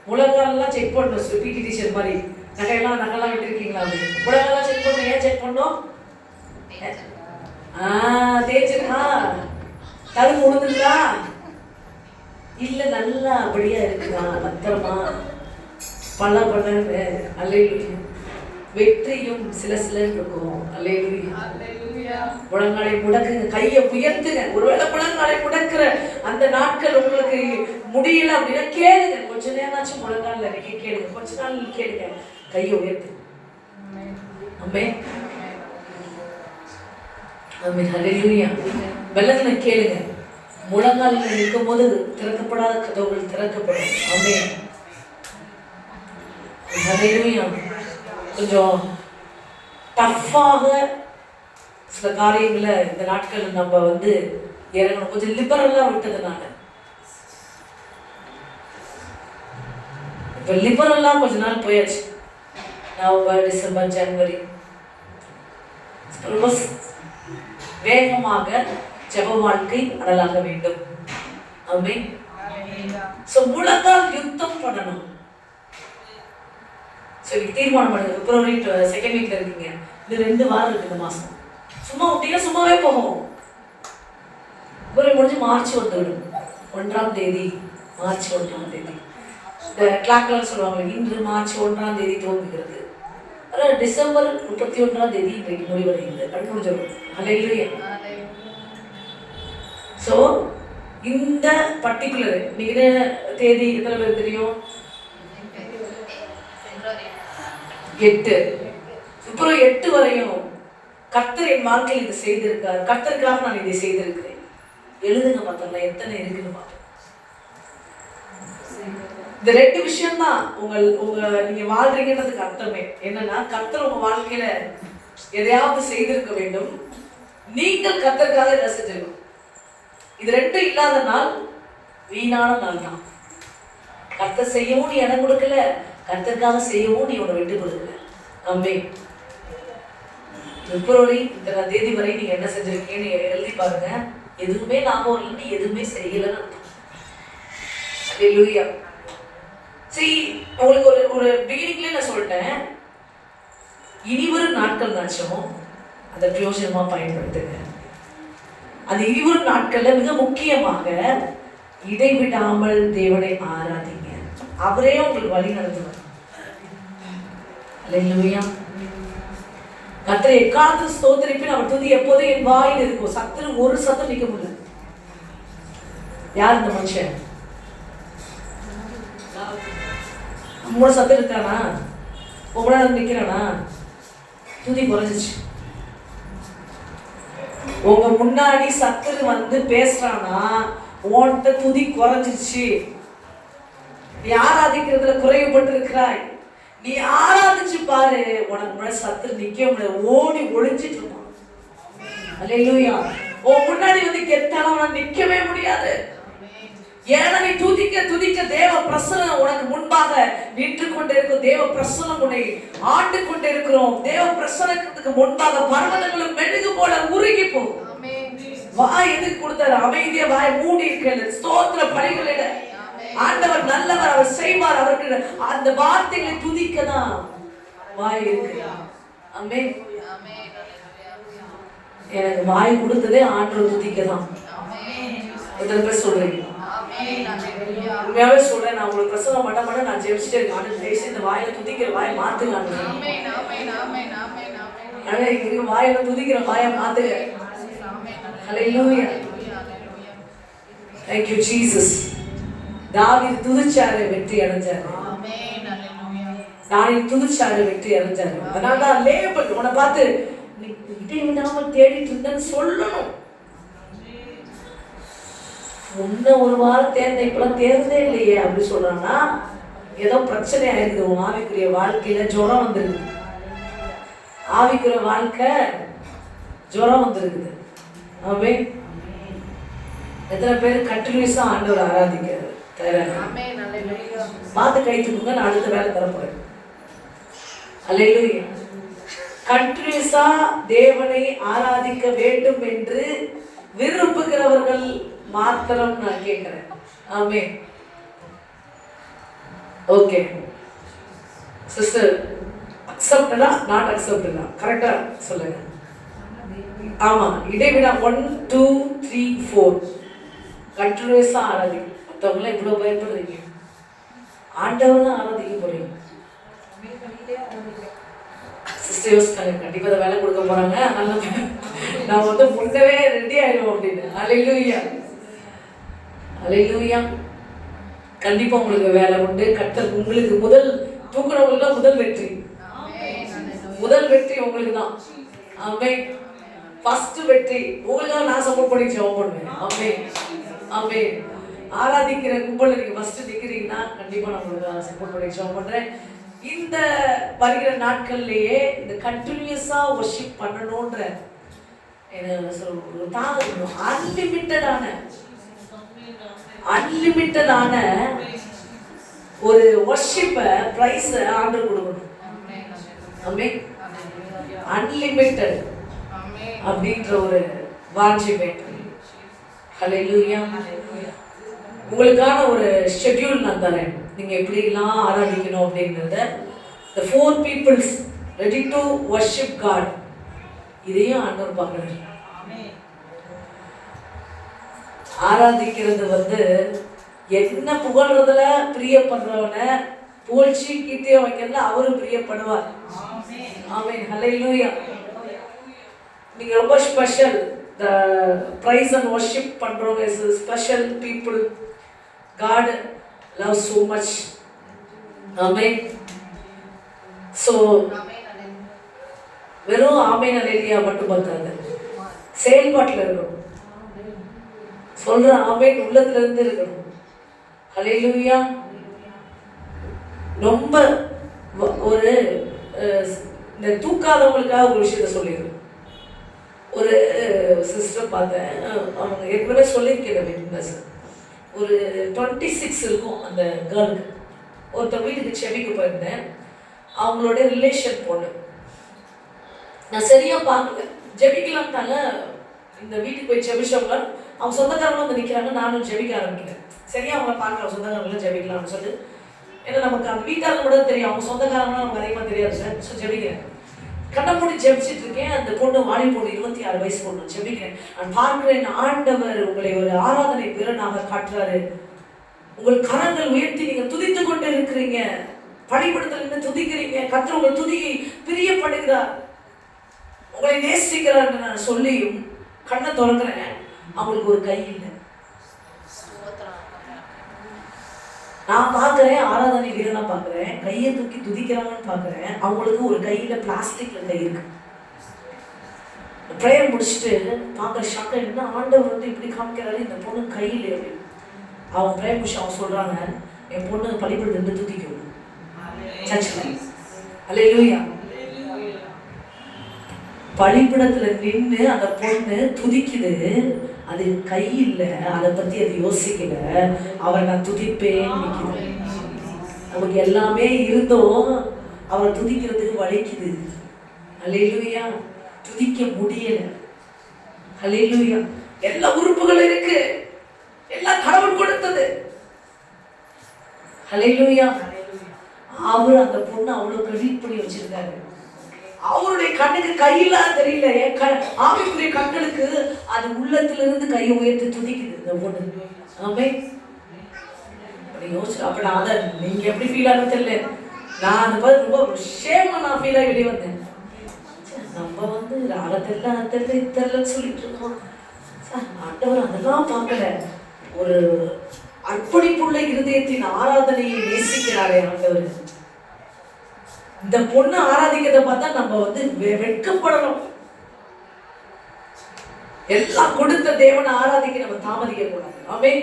முழங்காலெல்லாம் செக் பண்ணணும். பிடி டீச்சர் மாதிரி நகையெல்லாம் விட்டுருக்கீங்களா? முழங்காலாம் செக் பண்ணணும். ஏன் செக் பண்ணணும்? தேய்ச்சிருக்கா? தழும்பு உழுதுங்களா? இல்ல நல்லா அப்படியா இருக்குதா? பத்திரமா பல அல்லேலூயா. வெற்றியும் சிலன்னு இருக்கும். அல்லேலூயா. முழங்காலை முடக்குங்க, கையை உயர்த்துங்க. ஒருவேளை முழங்காலை முடக்குற அந்த நாட்கள் உங்களுக்கு முடியல அப்படின்னா கேளுங்க. கொஞ்ச நேரமாச்சும் முழங்கால கேளுங்க. கொஞ்ச நாள் கேளுங்க, கையை உயர்த்து. ஆமென். ஆமென். அல்லேலூயா. வெள்ளத்துல கேளுங்க. முழங்கால நிற்கும் போது திறக்கப்படாத கதவுகள் திறக்கப்படும். ஆமென். அல்லேலூயா. கொஞ்சம் டஃப்பாக சில காரியங்களை இந்த நாட்கள் நம்ம இறங்கணும். கொஞ்சம் லிபரலா விட்டதுனால இப்ப லிபரலா கொஞ்ச நாள் போயாச்சு. நவம்பர், டிசம்பர், ஜனவரி வேகமாக ஜெப வாழ்க்கை அடலாக வேண்டும். ஆமென். சோ முழங்கால் யுத்தம் பண்ணணும். சரி, தீர்மானம் பண்ணுங்க. பிப்ரவரி 2nd வீக்ல இருக்கீங்க. இது 2 வாரம் இருக்கு. இந்த மாசம் சும்மா விட்டீங்கன்னா சும்மாவே போகும். பிப்ரவரி முடிஞ்சு மார்ச் வந்துவிடும். 1ஆம் தேதி, மார்ச் 1ஆம் தேதி இந்த கிளாக்லாம் சொல்லுவாங்க. இன்று மார்ச் 1ஆம் தேதி துவங்குகிறது. அதான் டிசம்பர் 31ஆம் தேதி இன்றைக்கு முடிவடைகிறது. அப்படி முடிஞ்சிடும். அல்லேலூயா. ஸோ இந்த பர்டிகுலர் நீங்க தேதி எத்தனை பேர் தெரியும்? 8 பிப்ரவரி 8 வரையும் கர்த்தர் என் வாழ்க்கையில் இதை செய்திருக்கார். கர்த்தருக்காக நான் இதை செய்திருக்கிறேன். எழுதுங்க பார்த்தா எத்தனை இருக்குன்னு பார்ப்போம். இந்த 2 விஷயம் தான் நீங்க வாழ்றீங்கன்றதுக்கு அர்த்தமே. என்னன்னா, கர்த்தர் உங்க வாழ்க்கையில எதையாவது செய்திருக்க வேண்டும். நீங்கள் கர்த்தருக்காக இதை செஞ்சிருக்கணும். இது 2 இல்லாத நாள் வீணான நாள் தான். கர்த்தர் செய்யவும் நீ இடம் கொடுக்கல, கர்த்தருக்காக செய்யவும் நீ உன்னை விட்டு கொடுக்கல. ஆமென். பிப்ரவரி இத்தனை தேதி வரை நீங்க என்ன செஞ்சிருக்கீங்கன்னு எழுதி பாருங்க. எதுவுமே லாபம் இல்லைன்னு எதுவுமே செய்யலன்னு அர்த்தம். அல்லேலூயா. சரி, உங்களுக்கு ஒரு பிகினிங்ல நான் சொல்லிட்டேன். இனி வரும் நாட்கள் நாச்சும் அதை பிரயோஜனமா பயன்படுத்துங்க. அந்த 20 நாட்கள்ல மிக முக்கியமாக இடைவிடாமல் தேவனை ஆராதிங்க. அவரே உங்களுக்கு வழி நடத்துவார். அல்லேலூயா. கர்த்தரை எக்காலத்தில் ஸ்தோத்திரிப்பேன், அவர் துதி எப்போதும் என் வாயில் இருக்கும். சத்துரு ஒரு சத்தம் நிக்க முடியாது. யார் இந்த மனுஷன்? 3 சத்தம் இருக்கானா? ரொம்ப நேரம் நிக்கிறானா? துதி குறைஞ்சிச்சு. உங்க முன்னாடி சத்துரு வந்து பேசுறானா, உன்கிட்ட துதி குறைஞ்சிச்சு. நீ ஆராதிக்கிறதுல குறைவுபட்டு இருக்கிறாய். நீ ஆராதிச்சு பாரு, உனக்கு முன்னாடி சத்துரு நிக்க முடியாது, ஓடி ஒளிஞ்சிட்டு இருப்பான். அல்லேலூயா. உன் முன்னாடி வந்து கெத்தானவன நிக்கவே முடியாது. ஏன்னா நீ துதிக்க துதிக்க தேவ பிரசன்னம் உனக்கு முன்பாக நின்று கொண்டே இருக்கும். தேவ பிரசன்னம் உன்னை ஆண்டு கொண்டே இருக்கிறோம். தேவ பிரசன்னத்துக்கு முன்பாக பர்வதங்களும் மெழுகு போல உருகி போகும். வாய் எதுக்கு கொடுத்தாரு? அமைதியா வாய் மூடி இருக்கிறது. ஸ்தோத்திர பலிகளிட ஆண்டவர் நல்லவர், அவர் செய்வார். அவருக்கு அந்த வார்த்தைகளை துதிக்க தான் வாய் இருக்கு. ஆமென். எனக்கு வாய் கொடுத்ததே ஆண்டவர் துதிக்க தான். எத்தனை பேர் சொல்றீங்க? உண்மையாவே சொல்றேன், நான் உங்களுக்கு பிரசவம் பண்ண மாட்டேன், நான் ஜெபிச்சுட்டே இருக்கேன். பேசி இந்த வாயில துதிக்கிற வாயை மாத்துங்க. வாயில துதிக்கிற வாயை மாத்துங்க. ஹல்லேலூயா. Thank you Jesus. தாவீது துதிச்சாரு, வெற்றி அடைஞ்சாரு. தாவீது துதிச்சாரு, வெற்றி அடைஞ்சாரு. அதனாலதான் லேபல் உன்னை பார்த்து இடைவிடாமல் தேடிட்டு இருந்தேன்னு சொல்லணும். முன்ன ஒரு வாரம் தேர்ந்த, இப்பெல்லாம் தேர்ந்தே இல்லையே அப்படி சொல்றான்னா ஏதோ பிரச்சனை ஆயிருக்குது. உன் ஆவிக்குரிய வாழ்க்கையில ஜுரம் வந்துருக்குது. ஆவிக்குரிய வாழ்க்கை ஜுரம் வந்துருக்குது. ஆமென். எத்தனை பேர் கண்டினியூஸா ஆண்டவர் ஆராதிக்கிறது பார்த்து கை தூக்குங்க. நான் அடுத்த வேலை தரப்போறேன். அல்லேலூயா. கண்டினியூஸா தேவனை ஆராதிக்க வேண்டும் என்று விரும்புகிறவர்கள் மாத்திரம் நான் கேட்கிறேன். ஆமென். ஓகே சிஸ்டர், அக்செப்டடா நாட் அக்செப்டடா கரெக்டா சொல்லுங்க. ஆமா, இடைவிடா 1 2 3 4 கண்டினியூஸா ஆராதி. மற்றவங்களாம் இவ்வளவு பயப்படுறீங்க, ஆண்டவர் தான் ஆராதிக்க போறீங்க. சிஸ்டர் யோசிக்காங்க, கண்டிப்பா வேலை கொடுக்க போறாங்க, அதனால நான் வந்து முன்னவே ரெடி ஆயிடுவோம் அப்படின்னு. அல்லேலூயா. அல்லேலூயா. கண்டிப்பா உங்களுக்கு வேலை உண்டு. கர்த்தர் உங்களுக்கு முதல் தூக்குறவங்களுக்கு தான் முதல் வெற்றி. முதல் வெற்றி உங்களுக்கு தான். ஆமென். ஃபர்ஸ்ட் வெற்றி உங்களுக்காக நான் சப்போர்ட் பண்ணி ஜெபம் பண்ணுவேன். ஆமென். ஆமென். ஆராதிக்கிற கும்பல நீங்க ஃபர்ஸ்ட் நிக்கிறீங்கன்னா கண்டிப்பா நான் உங்களுக்கு சப்போர்ட் பண்ணி ஜெபம் பண்றேன். இந்த வருகிற நாட்கள்லயே இந்த கண்டினியூஸா வர்ஷிப் பண்ணணும்ன்ற அன்லிமிட்டடான ஒரு வர்ஷிப்பை பிரைஸ் ஆர்டர் கொடுக்கணும். ஆமென். அன்லிமிட்டட் அப்படின்ற ஒரு வாஞ்சிப்பை. ஹல்லேலூயா. உங்களுக்கான ஒரு ஷெட்யூல் நான் தரேன், நீங்க எப்படி எல்லாம் ஆராதிக்கணும் அப்படிங்கறத. the 4 peoples ready to worship God. இதையும் ஆண்டவர் பார்க்கறாரு. ஆராதிக்கிறது வந்து என்ன புகழ்றதுல பிரியப்படுறவன புகழ்ச்சி கீர்த்தியம் வைக்கிறதுல அவரும் பிரியப்படுவார். ஆமென். ஹல்லேலூயா. நீங்க ரொம்ப special. the praise and worship பண்றவங்க is special people. God loves so much. Amen. So வெறும் ஆமென் அல்லேலூயா மட்டும் பார்த்தாங்க, செயல்பாட்டில் இருக்கணும். சொல்ற ஆமென் உள்ளத்துல இருந்து இருக்கணும். ஹல்லேலூயா. ரொம்ப ஒரு இந்த தூக்காதவங்களுக்காக ஒரு விஷயத்த சொல்லிடுறேன். ஒரு சிஸ்டர் பார்த்தேன், அவங்க ஏற்கனவே சொல்லியிருக்கிறேன். ஒரு 26 இருக்கும் அந்த கேர்ளுக்கு. ஒருத்தர் வீட்டுக்கு செவிக்கு போயிருந்தேன், அவங்களோட ரிலேஷன் பொண்ணு. நான் சரியா பார்க்கல, ஜெபிக்கலாம்ட்டாங்க. இந்த வீட்டுக்கு போய் ஜெபிச்சவங்க அவங்க சொந்தக்காரங்களும் வந்து நிற்கிறாங்க, நானும் ஜெபிக்க ஆரம்பிக்கிறேன். சரியா அவங்கள பார்க்குறோம், சொந்தக்காரங்களும் ஜெபிக்கலாம்னு சொல்லி. ஏன்னா நமக்கு அந்த வீட்டாருக்கு கூட தெரியும், அவங்க சொந்தக்காரங்களும் நமக்கு அதிகமாக தெரியாது சார். ஸோ ஜெபிக்கிறேன். கண்ணை மூடி ஜெபிச்சிட்டு இருக்கேன். அந்த பொண்ணு வாலி பொண்ணு 26 வயசு பொண்ணு ஜெபிக்கிறேன். நான் பார்க்கிறேன் ஆண்டவர் உங்களை ஒரு ஆராதனை வீரனாக காட்டுறாரு. உங்கள் கரங்கள் உயர்த்தி நீங்க துதித்து கொண்டு இருக்கிறீங்க, பழிபடுத்தல் துதிக்கிறீங்க. கர்த்தர் உங்கள் துதியை பிரியப்படுகிறார், உங்களை நேசிக்கிறார் நான் சொல்லியும் கண்ணை திறக்கிறேன். அவங்களுக்கு ஒரு கை இல்லை. நான் பார்க்குறேன், ஆராதனை வீரனா பார்க்குறேன், கையை தூக்கி துதிக்கிறாங்கன்னு பார்க்குறேன். அவங்களுக்கு ஒரு கையில் பிளாஸ்டிக்ல கை இருக்கு. ப்ரேயர் முடிச்சுட்டு பார்க்குற ஷாக்க என்ன ஆண்டவர் வந்து இப்படி காமிக்கிறாரு இந்த பொண்ணு கையில் அப்படின்னு. அவன் ப்ரேயர் முடிச்சு அவன் சொல்றாங்க, என் பொண்ணு பள்ளிக்கூடத்துல இருந்து துதிக்கும் சர்ச்சில். அல்லேலூயா. பள்ளிக்கூடத்துல நின்று அந்த பொண்ணு துதிக்குது. அது கை இல்லை, அதை பத்தி அது யோசிக்கல. அவரை நான் துதிப்பேன் நிற்குது. நமக்கு எல்லாமே இருந்தோம், அவரை துதிக்கிறதுக்கு வலிக்குது. அல்லேலூயா. துதிக்க முடியல. அல்லேலூயா. எல்லா உறுப்புகளும் இருக்கு, எல்லாம் கடவுள் கொடுத்தது. அல்லேலூயா. அவர் அந்த பொண்ணு அவ்வளவு கிரெடிட் பண்ணி வச்சிருக்காரு. அவருடைய கண்ணுக்கு கையில தெரியல, ஆவிக்குரிய கண்களுக்கு அது உள்ளத்திலிருந்து கையை உயர்த்தி துதிக்குது இந்த பொண்ணு. ஆமென். யோசிச்சு அப்ப நான் அதை நீங்க எப்படி ஃபீல் ஆகும் தெரியல. நான் அந்த மாதிரி ரொம்ப ஷேமா நான் ஃபீல் ஆகி வெளியே வந்தேன். நம்ம வந்து ராகத்தெல்லாம் தெரியலன்னு சொல்லிட்டு இருக்கோம். ஆண்டவர் அதெல்லாம் பார்க்கல. ஒரு அர்ப்பணிப்புள்ள இருதயத்தின் ஆராதனையை நேசிக்கிறாரே ஆண்டவர். இந்த பொண்ணு ஆராதிக்கிறத பார்த்தா நம்ம வந்து வெட்கப்படணும். எல்லாம் கொடுத்த தேவனை ஆராதிக்க நம்ம தாமதிக்க கூடாது. ஆமென்.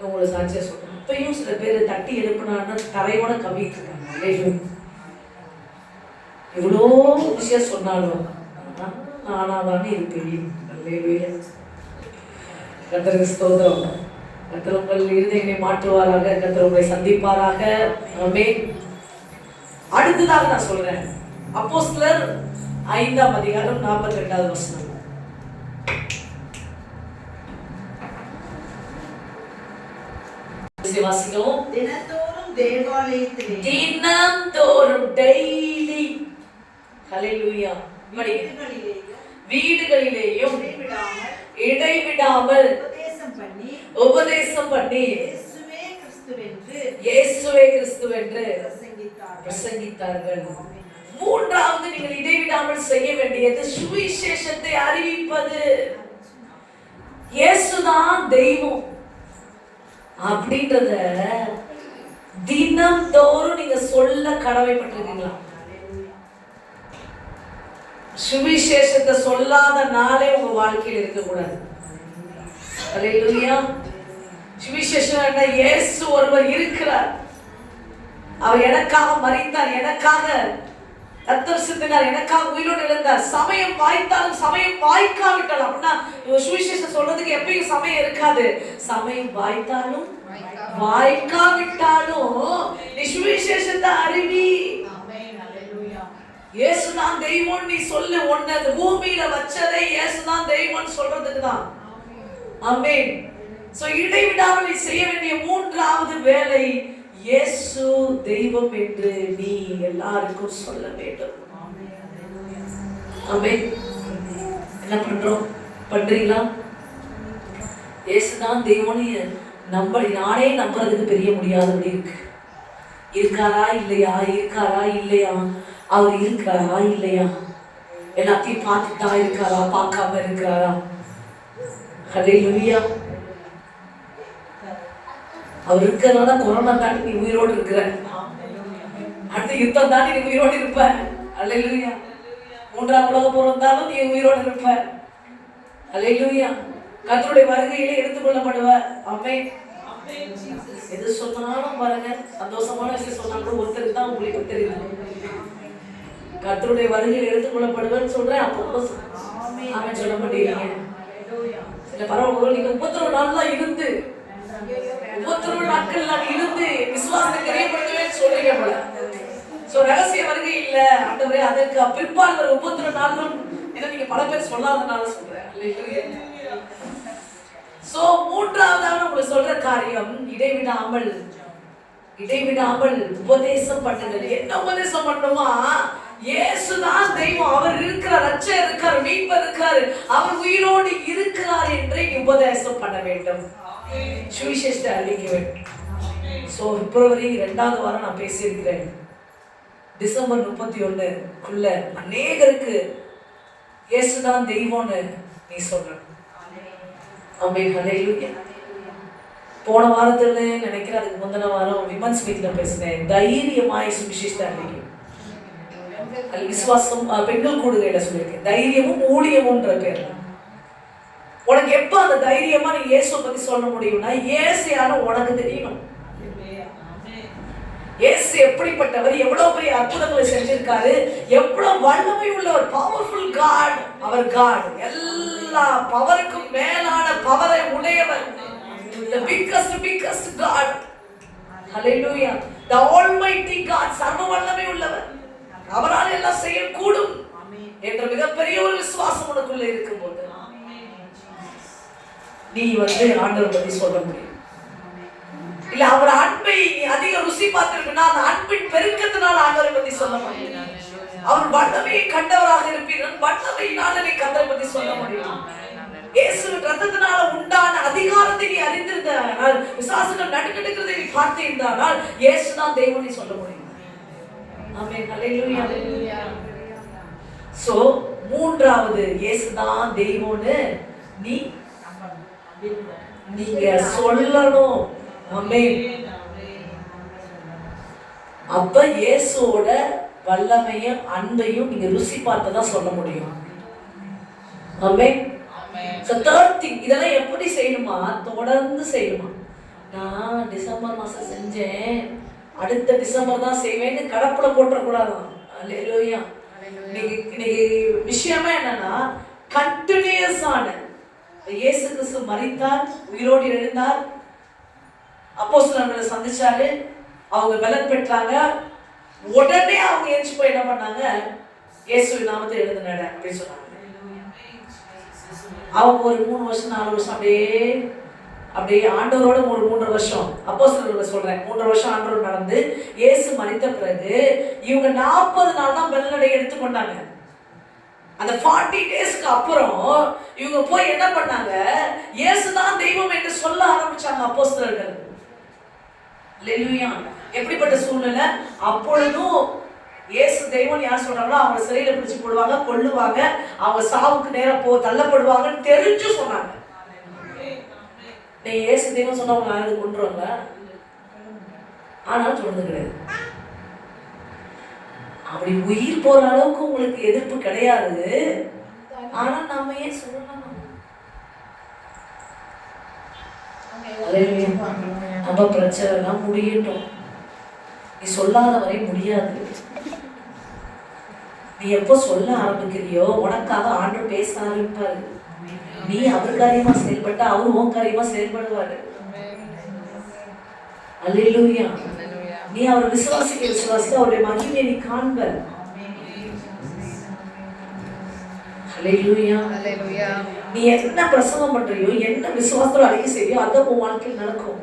உங்களுக்கு சாட்சியா சொல்றேன். இப்பயும் சில பேர் தட்டி எழுப்பினான்னா தரையோட கவிட்டு இருக்காங்க. இவ்வளோ விஷயம் சொன்னாலும் நானாதானே இருப்பேன். கர்த்தருக்கு ஸ்தோத்திரம். கர்த்தர் உங்கள் இருதயங்களை மாற்றுவாராக, கர்த்தர் உங்களை சந்திப்பாராக. ஆமென். அடுத்ததாக நான் சொல்றேன், அப்போஸ்தலர் 5ஆம் அதிகாரம் 42வது வசனம். வாசிக்கிறோம். தினந்தோறும் தேவாலயத்திலே, தினந்தோறும் டெய்லி, ஹல்லேலூயா, வீடுகளிலேயும் இடைவிடாமல் உபதேசம் பண்ணி இயேசுவே கிறிஸ்துவென்று பிரசங்கித்தார்கள். மூன்றாவது நீங்கள் இடைவிடாமல் செய்ய வேண்டியது சுவிசேஷத்தை அறிவிப்பது. இயேசுதான் தெய்வம் அப்படின்றத தினம்தோறும் நீங்க சொல்ல கடமைப்பட்டிருக்கீங்களா? சுவிசேஷத்தை சொல்லாத நாளே உங்க வாழ்க்கையில் இருக்கக்கூடாது. அல்லேலூயா. சுவிசேஷம் என்ன? இயேசு ஒருவர் இருக்கிறார், அவர் எனக்காக மரித்தார், எனக்காக ரத்தம் சிந்தினார், எனக்காக உயிரோடு எழுந்தார். சமயம் வாய்த்தாலும் சமயம் வாய்க்காவிட்டாலும், அப்படின்னா சுவிசேஷம் சொல்றதுக்கு எப்பயும் சமயம் இருக்காது. சமயம் வாய்த்தாலும் வாய்க்காவிட்டாலும் நீ சுவிசேஷத்தை அறிவி. இயேசுதான் தெய்வம் நீ சொல்லு. ஒண்ணு அந்த பூமியில வச்சதை இயேசுதான் தெய்வம் சொல்றதுக்கு தான். ஆமென். சோ இடைவிடாமல் நீ செய்ய வேண்டிய மூன்றாவது வேலை, இயேசு தெய்வம் என்று நீ எல்லாருக்கும் சொல்ல வேண்டும். ஆமென். என்ன பண்றோம்? பண்றீங்களா? இயேசுதான் தெய்வம்னு நானே நம்புறதுக்கு பெரிய முடியாதபடி இருக்கு. இருக்காரா இல்லையா, இருக்காரா இல்லையா, அவர் இருக்கிறாரா இல்லையா, எல்லாத்தையும் பார்த்துட்டு தான் இருக்காரா, பார்க்காம இருக்கிறாரா? ஹல்லேலூயா. அவர் இருக்கிறனால கொரோனா தாண்டி நீ உயிரோடு இருக்கிற, அடுத்த யுத்தம் தாண்டி நீ உயிரோடு இருப்ப. ஹல்லேலூயா. 3ஆம் உலக போர் வந்தாலும் நீ உயிரோடு இருப்ப. ஹல்லேலூயா. கர்த்தருடைய வருகையிலே எடுத்துக்கொள்ளப்படுவ. ஆமென். எது சொன்னாலும் பாருங்க, சந்தோஷமான விஷயம் சொன்னாலும் ஒருத்தருக்கு தான் உங்களுக்கு தெரியும். கர்த்தருடைய வருகையில் எடுத்துக்கொள்ளப்படுவேன்னு சொல்றேன். அப்போ ஆமென் சொல்ல மாட்டேங்கிறீங்க. சில பரவாயில்ல, நீங்க 31 நாள் தான் இருந்து 31 நாட்கள் நான் இருந்து விசுவாசத்தை தெரியப்படுத்துவேன்னு சொல்றீங்க போல. சோ ரகசிய வருகை இல்ல ஆண்டவரே, அதற்கு பிற்பாடு ஒரு 31 நாளும் என்ன நீங்க பல பேர் சொல்லாதனால சொல்றேன். சோ மூன்றாவதாக உங்களுக்கு சொல்ற காரியம், இடைவிடாமல் உபதேசம் பண்ணுங்கள். என்ன உபதேசம் பண்ணுமா? இயேசுதான் தெய்வம். அவர் இருக்கிறார், ரட்சகர் இருக்கார், மீட்பர் இருக்கார், அவர் உயிரோடு இருக்கிறார் என்று உபதேசம் பண்ண வேண்டும், சுவிசேஷத்தை அறிவிக்க வேண்டும். ஸோ பிப்ரவரி 2வது வாரம் நான் பேசியிருக்கிறேன். டிசம்பர் 31க்குள்ள அநேகருக்கு இயேசுதான் தெய்வம்னு நீ சொல்ற. ஆமென், ஹல்லேலூயா. போன வாரத்துல நினைக்கிறேன், அதுக்கு முந்தின வாரம் விமன்ஸ் மீட்ல பேசினேன். தைரியமாய் சுவிசேஷத்தை அறிவிக்க, அது விசுவாசம் பெண்கள் கூடுகையில சொல்லியிருக்கேன். தைரியமும் ஊழியமும்ன்ற பேர்ல உனக்கு எப்ப அந்த தைரியமா நீ இயேசுவை பத்தி சொல்ல முடியும்னா, இயேசு யாரும் உனக்கு தெரியணும். இயேசு எப்படிப்பட்டவர், எவ்வளவு பெரிய அற்புதங்களை செஞ்சிருக்காரு, எவ்வளவு வல்லமை உள்ளவர், பவர்ஃபுல் காட். அவர் காட், எல்லா பவருக்கும் மேலான பவரை உடையவர், the biggest God. Hallelujah. The almighty God, சர்வ வல்லமை உள்ளவர், அவரால் எல்லாம் செய்யக்கூடும் என்ற மிகப்பெரிய ஒரு விசுவாசம் உனக்குள்ள இருக்கும்போது நீ ஆண்டவர் பத்தி சொல்ல முடியும். இல்ல அவர் அன்பை நீ அதிக ருசி பார்த்திருப்பினா, அந்த அன்பின் பெருக்கத்தினால் ஆண்டவரை பத்தி சொல்ல முடியும். அவர் வல்லமையை கண்டவராக இருப்பீர்கள், வல்லமையினால நீ கண்டவரை பத்தி சொல்ல முடியும். இயேசுவின் ரத்தத்தினால உண்டான அதிகாரத்தை நீ அறிந்திருந்தால், விசுவாசங்கள் நடுக்கெடுக்கிறதை நீ பார்த்திருந்தால், இயேசுதான் தெய்வம் நீ சொல்ல முடியும். ஆமென், ஹல்லேலூயா. சோ 3வது இயேசுதான் தெய்வம்னு நீங்க சொல்லணும். ஆமென். அப்ப இயேசுவோட வல்லமையும் அன்பையும் நீங்க ருசி பார்த்துதான் சொல்ல முடியும். ஆமென். So third thing, இதெல்லாம் எப்படி செய்யணுமா? தொடர்ந்து செய்யணுமா? நான் டிசம்பர் மாசம் செஞ்சேன், அடுத்த டிசம்பர் தான் செய்வேன்னு கடப்புல போட்டுறக்கூடாது. அல்லேலூயா. இன்னைக்கு விஷயமே என்னன்னா, கண்டினியூஸான இயேசு கிறிஸ்து மரித்தார், உயிரோடு எழுந்தார், அப்போஸ்தலர்களை சந்திச்சாரு, அவங்க பலன் பெற்றாங்க. உடனே அவங்க எழுந்து போய் என்ன பண்ணாங்க? இயேசுவின் நாமத்தை எழுந்து நட அப்படின்னு சொன்னாங்க. அவங்க ஒரு 3 வருஷம் 4 வருஷம் அப்படியே ஆண்டவரோட 3 வருஷம், அப்போஸ்தலர்களை சொல்றேன், 3 வருஷம் ஆண்டவர் நடந்து இயேசு மரித்த பிறகு இவங்க 40 நாள் தான் பலனடை எடுத்துக்கொண்டாங்க. அந்த 40 டேஸ்க்கு அப்புறம் இவங்க போய் என்ன பண்ணாங்க? இயேசுதான் தெய்வம் என்று சொல்ல ஆரம்பிச்சாங்க அப்போஸ்தலர்கள். அல்லேலூயா. எப்படிப்பட்ட சூழ்நிலை? அப்பொழுதும் இயேசு தெய்வம் யார் சொல்றாங்களோ அவங்க சிறையில பிடிச்சு போடுவாங்க, கொல்லுவாங்க, அவங்க சாவுக்கு நேரம் தள்ளப்படுவாங்கன்னு தெரிஞ்சு சொன்னாங்க. நீ இயேசு தெய்வம் சொன்னவங்க யாராவது கொண்டுருவாங்க? ஆனாலும் சொல்றது கிடையாது. அப்படி உயிர் போற அளவுக்கு உங்களுக்கு எதிர்ப்பு கிடையாது. ஆனா நாம ஏன் சொல்லலாம்? நம்ம பிரச்சனை எல்லாம் முடியட்டும். நீ சொல்லாத வரை முடியாது. நீ எப்போ சொல்ல ஆரம்பிக்கிறியோ உனக்காக ஆண்டவர் பேச ஆரம்பிப்பாரு. நீ அவர் காரியமா செயல்பட்டா அவர் உன் காரியமா செயல்படுவாரு. அல்லேலூயா. நீ அவர் விசுவாசிக்க அவருடைய மகிமையை நீ காண்ப. அல்லேலூயா. நீ என்ன பிரசங்கம் பண்றியோ, என்ன விசுவாசத்தோட அறிக்கை செய்யோ, அதான் உன் வாழ்க்கையில் நடக்கும்.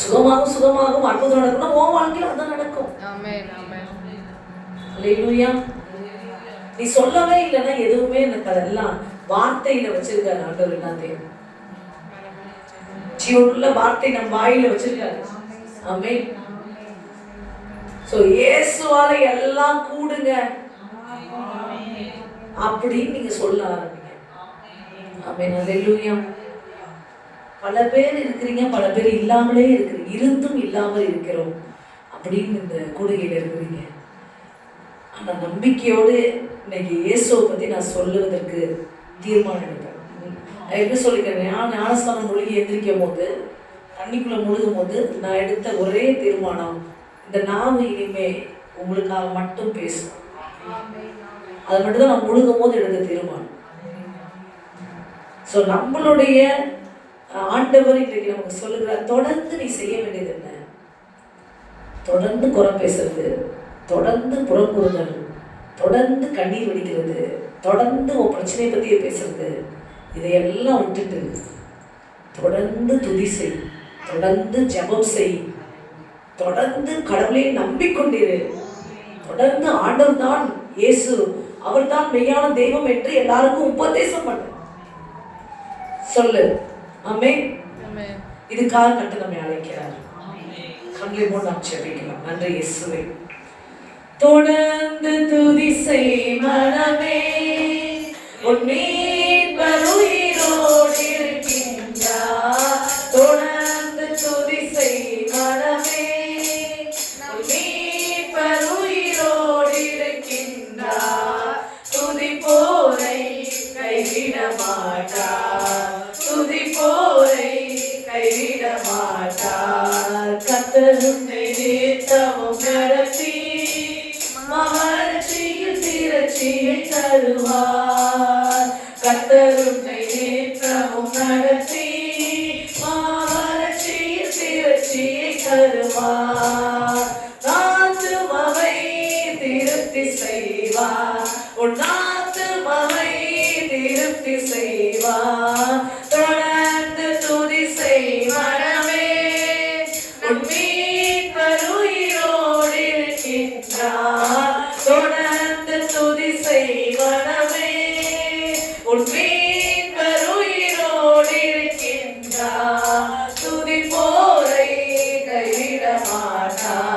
சுகமாகும் அற்புதம் நடக்கணும், உன் வாழ்க்கையில் அதான் நடக்கும். அல்லேலூயா. நீ சொல்லவே இல்லைன்னா எதுவுமே எனக்கு அதெல்லாம் வார்த்தையில வச்சிருக்காரு ஆண்டவர். எல்லாத்தையும் ஜீவனுள்ள வார்த்தை நம் வாயில வச்சிருக்காரு. ஆமென். சோ இயேசுவால எல்லாம் கூடுங்க அப்படின்னு நீங்க சொல்ல ஆரம்பிங்க. ஆமென், அல்லேலூயா. பல பேர் இருக்கிறீங்க, பல பேர் இல்லாமலே இருக்கிறீங்க, இருந்தும் இல்லாமல் இருக்கிறோம் அப்படின்னு இந்த கூடுகையில் இருக்கிறீங்க. ஆனா நம்பிக்கையோடு இன்னைக்கு இயேசுவை பத்தி நான் சொல்லுவதற்கு தீர்மானம் எடுப்பேன். நான் எப்படி சொல்லிக்கிறேன்? ஞானஸ்தானம் மூழ்கி எந்திரிக்கும் போது, தண்ணிக்குள்ள முழுகும் போது நான் எடுத்த ஒரே தீர்மானம், இந்த நாவு இனிமே உங்களுக்காக மட்டும் பேசும். அது மட்டும்தான் நான் முழுகும் போது எடுத்த தீர்மானம். ஸோ நம்மளுடைய ஆண்டவர் இன்றைக்கு நமக்கு சொல்லுகிறார், தொடர்ந்து நீ செய்ய வேண்டியது என்ன? தொடர்ந்து குறை பேசுறது, தொடர்ந்து புறக்கூறுதல், தொடர்ந்து கண்ணீர் வடிக்கிறது, தொடர்ந்து உன் பிரச்சனையை பற்றியே பேசுறது, இதையெல்லாம் விட்டுட்டு தொடர்ந்து துதி செய், தொடர்ந்து ஜெபம் செய், தொடர்ந்து கடவுளை நம்பிக்கொண்டிரு. தொடர்ந்து ஆண்டவர் தான் இயேசு, அவர் தான் மெய்யான தெய்வம் என்று எல்லாருக்கும் உபதேசம் பண்ண சொல்லு. ஆமென். இதுக்காக கட்டு நம்மை அழைக்கிறார். கண்களை மூடி நாம் ஜெபிக்கலாம். நன்றி இயேசுவே. தொடர்ந்து துதி செய் மனமே, உன் மீட்பர் உயிரோடு இருக்கின்றார். தொடர்ந்து துதி செய் மனமே, உன் மீட்பர் உயிரோடு இருக்கின்றார். துதி போரை கைவிட மாட்டார், துதி போரை கைவிட மாட்டார். கர்த்தர் உன்னை நித்தமும் நடத்தி மகிழ்ச்சியில் திரட்சியை தருவார். கர்த்தர் உன்னை நித்தமும் நடத்தி மகிழ்ச்சியில் திரட்சியை தருவார். ஆத்துமாவை திருப்தி செய்வார், உன் ஆத்துமாவை திருப்தி செய்வார். தொடர்ந்து துதி செய் மனமே, உன் மீட்பர் உயிரோடு இருக்கின்றார். தொடர்ந்து துதி செய் மனமே, உன் மீட்பர் உயிரோடு இருக்கின்றார். துதி போரை கைவிட மாட்டார்,